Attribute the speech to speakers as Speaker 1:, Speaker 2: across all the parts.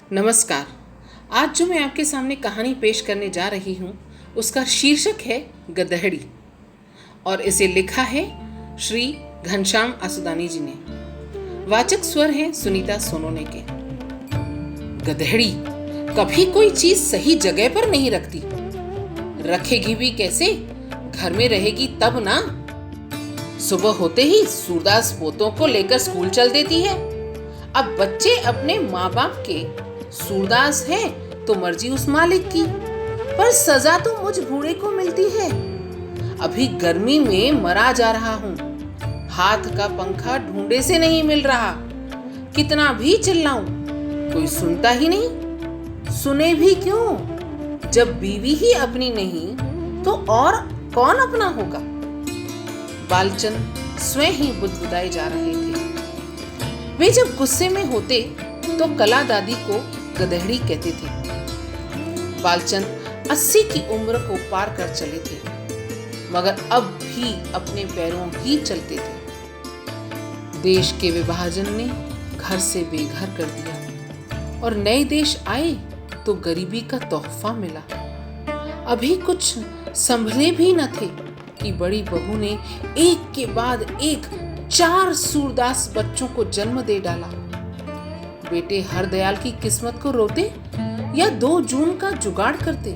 Speaker 1: नमस्कार। आज जो मैं आपके सामने कहानी पेश करने जा रही हूँ उसका शीर्षक है गधेड़ी और इसे लिखा है श्री घनश्याम आसुदानी जी ने। वाचक स्वर हैं सुनीता सोनोने के। गधेड़ी कभी कोई चीज सही जगह पर नहीं रखती, रखेगी भी कैसे? घर में रहेगी तब ना। सुबह होते ही सूरदास पोतों को लेकर स्कूल चल देती है। अब बच्चे अपने माँ बाप के सूरदास है तो मर्जी उस मालिक की, पर सजा तो मुझ बूढ़े को मिलती है। अभी गर्मी में मरा जा रहा हूँ, हाथ का पंखा ढूंढे से नहीं मिल रहा। कितना भी चिल्लाऊं कोई सुनता ही नहीं। सुने भी क्यों, जब बीवी ही अपनी नहीं तो और कौन अपना होगा। बालचंद स्वयं ही बुदबुदाए जा रहे थे। वे जब गुस्से में होते तो कला दादी को गधेड़ी कहते थे। बालचंद 80 की उम्र को पार कर चले थे, मगर अब भी अपने पैरों ही चलते थे। देश के विभाजन ने घर से बेघर कर दिया और नए देश आए तो गरीबी का तोहफा मिला। अभी कुछ संभले भी न थे कि बड़ी बहू ने एक के बाद एक 4 सूरदास बच्चों को जन्म दे डाला। बेटे हरदयाल की किस्मत को रोते या 2 जून का जुगाड़ करते।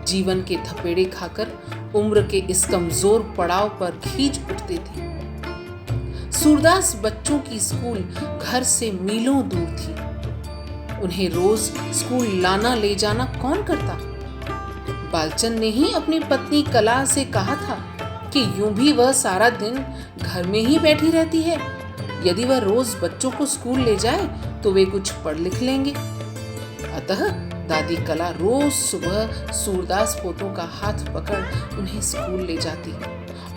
Speaker 1: जीवन के थपेड़े खाकर उम्र के इस कमजोर पड़ाव पर खींच उठते थे। सूरदास बच्चों की स्कूल घर से मीलों दूर थी। उन्हें रोज स्कूल लाना ले जाना कौन करता? बालचंद ने ही अपनी पत्नी कला से कहा था कि यूं भी वह सारा दिन घर में ही बैठी रहती है। यदि वह रोज बच्चों को स्कूल ले जाए तो वे कुछ पढ़ लिख लेंगे। अतः दादी कला रोज सुबह सूरदास पोतों का हाथ पकड़ उन्हें स्कूल ले जाती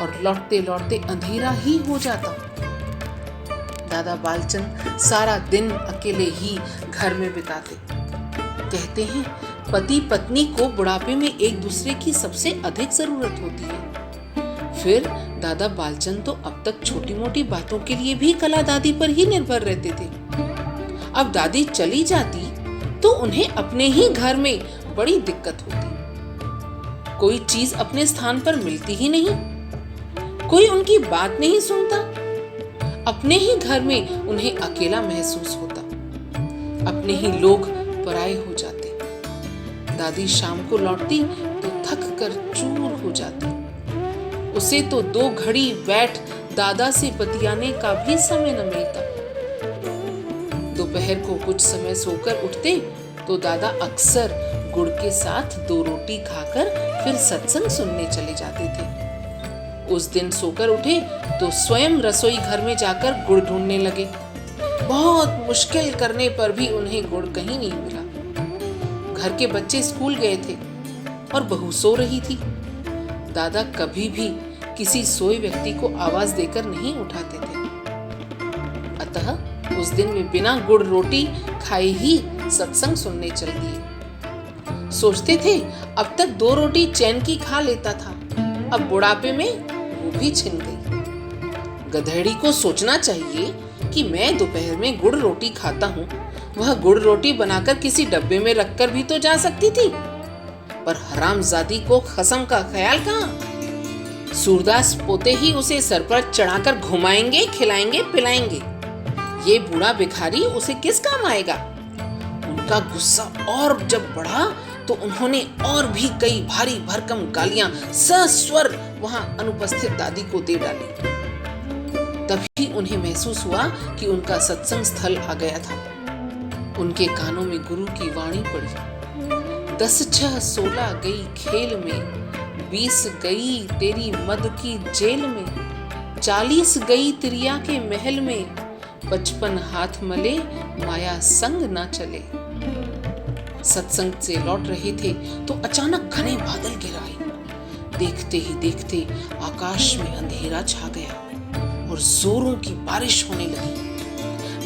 Speaker 1: और लौटते लौटते अंधेरा ही हो जाता। दादा बालचंद सारा दिन अकेले ही घर में बिताते। कहते हैं पति पत्नी को बुढ़ापे में एक दूसरे की सबसे अधिक जरूरत होती है। फिर दादा बालचंद तो अब तक छोटी मोटी बातों के लिए भी कला दादी पर ही निर्भर रहते थे। अब दादी चली जाती तो उन्हें अपने ही घर में बड़ी दिक्कत होती। कोई चीज अपने स्थान पर मिलती ही नहीं, कोई उनकी बात नहीं सुनता। अपने ही घर में उन्हें अकेला महसूस होता, अपने ही लोग पराये हो जाते। दादी शाम को लौटती तो थक कर चूर हो जाती। उसे तो 2 घड़ी बैठ दादा से बतियाने का भी समय न मिलता। दोपहर को कुछ समय सोकर उठते तो दादा अक्सर गुड़ के साथ 2 रोटी खाकर फिर सत्संग सुनने चले जाते थे। उस दिन सोकर उठे तो स्वयं रसोई घर में जाकर गुड़ ढूंढने लगे। बहुत मुश्किल करने पर भी उन्हें गुड़ कहीं नहीं मिला। घर के बच्चे स्कूल गए थे और बहू सो रही थी। दादा कभी भी किसी सोए व्यक्ति को आवाज देकर नहीं उठाते थे। अतः उस दिन वे बिना गुड़ रोटी खाए ही सत्संग सुनने चल दिए। सोचते थे अब तक 2 रोटी चैन की खा लेता था, अब बुढ़ापे में वो भी छिन गई। गधेड़ी को सोचना चाहिए कि मैं दोपहर में गुड़ रोटी खाता हूँ, वह गुड़ रोटी बनाकर किसी डब्बे में रखकर भी तो जा सकती थी। पर हरामजादी को खसम का ख्याल कहाँ। सूरदास पोते ही उसे सर पर चढ़ाकर घुमाएंगे, खिलाएंगे, पिलाएंगे। ये बूढ़ा भिखारी उसे किस काम आएगा? उनका गुस्सा और जब बढ़ा तो उन्होंने और भी कई भारी भरकम गालियां सस्वर वहां अनुपस्थित दादी को दे डाली। तभी उन्हें महसूस हुआ कि उनका सत्संग स्थल आ गया था। उनके कानों में गुरु की वाणी पड़ी। 10-6-16 गई खेल में, 20 गई तेरी मद की जेल में, 40 गई तिरिया के महल में, 55 हाथ मले माया संग ना चले। सत्संग से लौट रहे थे तो अचानक घने बादल गिर आए। देखते ही देखते आकाश में अंधेरा छा गया और जोरों की बारिश होने लगी।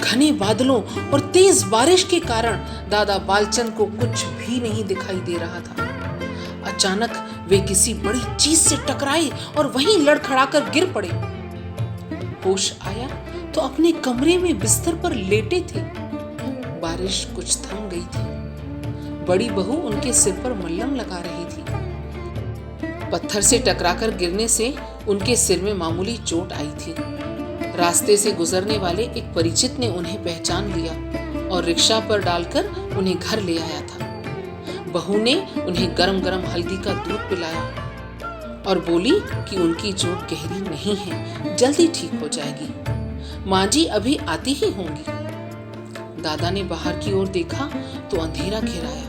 Speaker 1: घने बादलों और तेज बारिश के कारण दादा बालचंद को कुछ भी नहीं दिखाई दे रहा था। अचानक वे किसी बड़ी चीज से टकराए और वहीं लड़खड़ाकर गिर पड़े। होश आया तो अपने कमरे में बिस्तर पर लेटे थे। बारिश कुछ थम गई थी। बड़ी बहू उनके सिर पर मल्लम लगा रही थी। पत्थर से टकराकर गिरने से उनके सिर में मामूली चोट आई थी। रास्ते से गुजरने वाले एक परिचित ने उन्हें पहचान लिया और रिक्शा पर डालकर उन्हें घर ले आया था। बहू ने उन्हें गरम गरम हल्दी का दूध पिलाया और बोली कि उनकी चोट गहरी नहीं है, जल्दी ठीक हो जाएगी। माँ जी अभी आती ही होंगी। दादा ने बाहर की ओर देखा तो अंधेरा घेराया।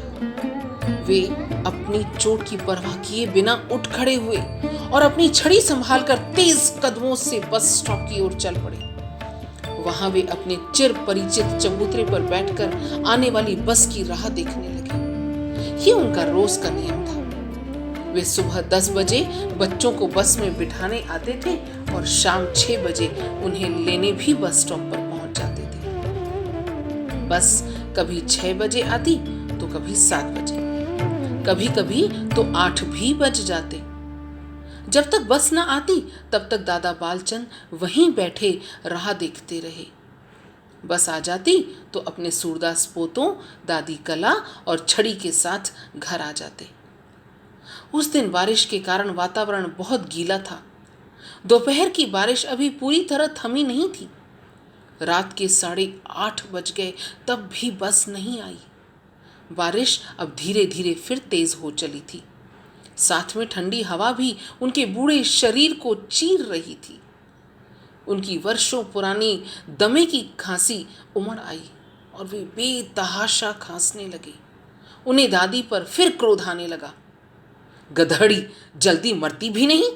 Speaker 1: वे अपनी चोट की परवाह किए बिना उठ खड़े हुए और अपनी छड़ी संभालकर तेज कदमों से बस स्टॉप की ओर चल पड़े। वहां वे अपने चिर परिचित चबूतरे पर बैठकर आने वाली बस की राह देखने लगे। ये उनका रोज का नियम था। वे सुबह 10 बजे बच्चों को बस में बिठाने आते थे और शाम 6 बजे उन्हें लेने भी बस स्टॉप पर पहुंच जाते थे। बस कभी 6 बजे आती तो कभी 7 बजे, कभी कभी तो 8 भी बज जाते। जब तक बस न आती तब तक दादा बालचंद वहीं बैठे राह देखते रहे। बस आ जाती तो अपने सूरदास पोतों, दादी कला और छड़ी के साथ घर आ जाते। उस दिन बारिश के कारण वातावरण बहुत गीला था। दोपहर की बारिश अभी पूरी तरह थमी नहीं थी। रात के 8:30 बज गए तब भी बस नहीं आई। बारिश अब धीरे धीरे फिर तेज हो चली थी। साथ में ठंडी हवा भी उनके बूढ़े शरीर को चीर रही थी। उनकी वर्षों पुरानी दमे की खांसी उमड़ आई और वे बेतहाशा खांसने लगे। उन्हें दादी पर फिर क्रोध आने लगा। गधड़ी, जल्दी मरती भी नहीं,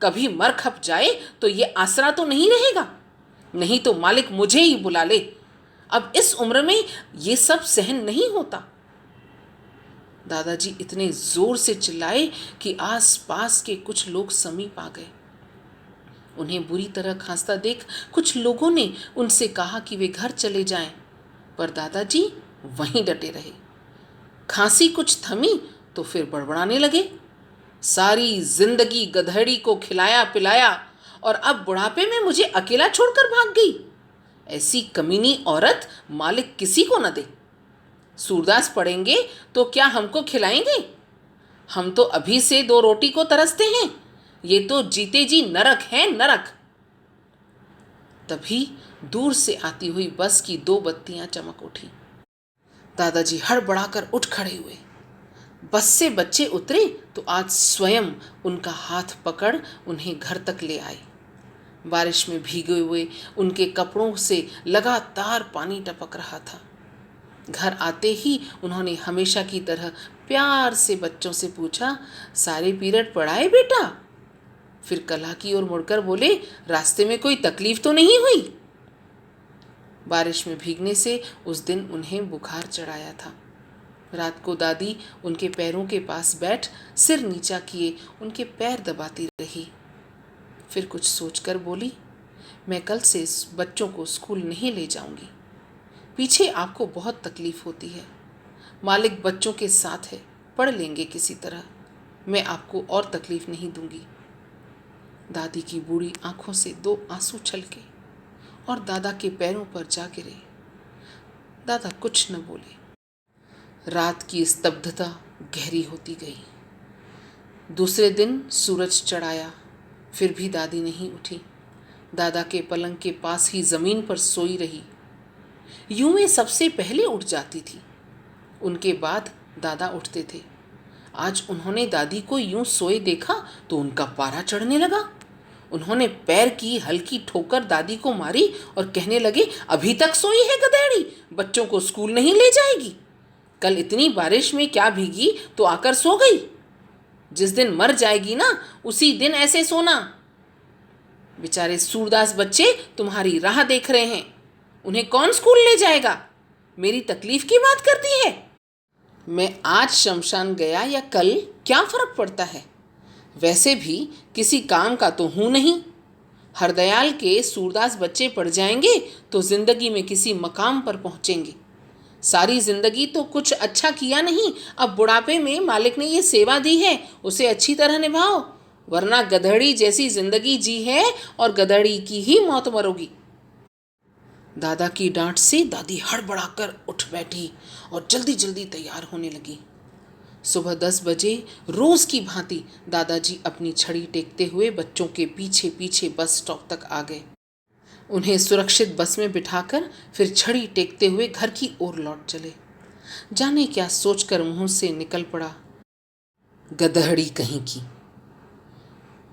Speaker 1: कभी मर खप जाए तो ये आसरा तो नहीं रहेगा, नहीं तो मालिक मुझे ही बुला ले। अब इस उम्र में ये सब सहन नहीं होता। दादाजी इतने जोर से चिल्लाए कि आस-पास के कुछ लोग समीप आ गए। उन्हें बुरी तरह खांसता देख कुछ लोगों ने उनसे कहा कि वे घर चले जाएं, पर दादाजी वहीं डटे रहे। खांसी कुछ थमी तो फिर बड़बड़ाने लगे। सारी जिंदगी गधेड़ी को खिलाया पिलाया और अब बुढ़ापे में मुझे अकेला छोड़कर भाग गई। ऐसी कमीनी औरत मालिक किसी को न दे। सूरदास पड़ेंगे तो क्या हमको खिलाएंगे? हम तो अभी से 2 रोटी को तरसते हैं। ये तो जीते जी नरक है, नरक। तभी दूर से आती हुई बस की 2 बत्तियां चमक उठी। दादाजी हड़बड़ाकर उठ खड़े हुए। बस से बच्चे उतरे तो आज स्वयं उनका हाथ पकड़ उन्हें घर तक ले आए। बारिश में भीगे हुए उनके कपड़ों से लगातार पानी टपक रहा था। घर आते ही उन्होंने हमेशा की तरह प्यार से बच्चों से पूछा, सारे पीरियड पढ़ाए बेटा? फिर कला की ओर मुड़कर बोले, रास्ते में कोई तकलीफ तो नहीं हुई? बारिश में भीगने से उस दिन उन्हें बुखार चढ़ाया था। रात को दादी उनके पैरों के पास बैठ सिर नीचा किए उनके पैर दबाती रही। फिर कुछ सोचकर बोली, मैं कल से बच्चों को स्कूल नहीं ले जाऊंगी। पीछे आपको बहुत तकलीफ होती है। मालिक बच्चों के साथ है, पढ़ लेंगे किसी तरह। मैं आपको और तकलीफ नहीं दूंगी। दादी की बूढ़ी आंखों से 2 आंसू छलके और दादा के पैरों पर जा गिरे। दादा कुछ न बोले। रात की स्तब्धता गहरी होती गई। दूसरे दिन सूरज चढ़ाया, फिर भी दादी नहीं उठी। दादा के पलंग के पास ही जमीन पर सोई रही। यूं वे सबसे पहले उठ जाती थी, उनके बाद दादा उठते थे। आज उन्होंने दादी को यूं सोए देखा तो उनका पारा चढ़ने लगा। उन्होंने पैर की हल्की ठोकर दादी को मारी और कहने लगे, अभी तक सोई है गधेड़ी, बच्चों को स्कूल नहीं ले जाएगी? कल इतनी बारिश में क्या भीगी तो आकर सो गई। जिस दिन मर जाएगी ना उसी दिन ऐसे सोना। बेचारे सूरदास बच्चे तुम्हारी राह देख रहे हैं, उन्हें कौन स्कूल ले जाएगा? मेरी तकलीफ की बात करती है। मैं आज शमशान गया या कल क्या फर्क पड़ता है? वैसे भी किसी काम का तो हूं नहीं। हरदयाल के सूरदास बच्चे पढ़ जाएंगे तो जिंदगी में किसी मकाम पर पहुंचेंगे। सारी जिंदगी तो कुछ अच्छा किया नहीं, अब बुढ़ापे में मालिक ने ये सेवा दी है, उसे अच्छी तरह निभाओ, वरना गधड़ी जैसी जिंदगी जी है और गधड़ी की ही मौत मरोगी। दादा की डांट से दादी हड़बड़ाकर उठ बैठी और जल्दी जल्दी तैयार होने लगी। सुबह 10 बजे रोज की भांति दादाजी अपनी छड़ी टेकते हुए बच्चों के पीछे पीछे बस स्टॉप तक आ गए। उन्हें सुरक्षित बस में बिठाकर फिर छड़ी टेकते हुए घर की ओर लौट चले। जाने क्या सोचकर मुंह से निकल पड़ा, गधहड़ी कहीं की।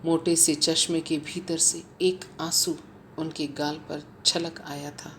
Speaker 1: मोटे से चश्मे के भीतर से एक आंसू उनके गाल पर छलक आया था।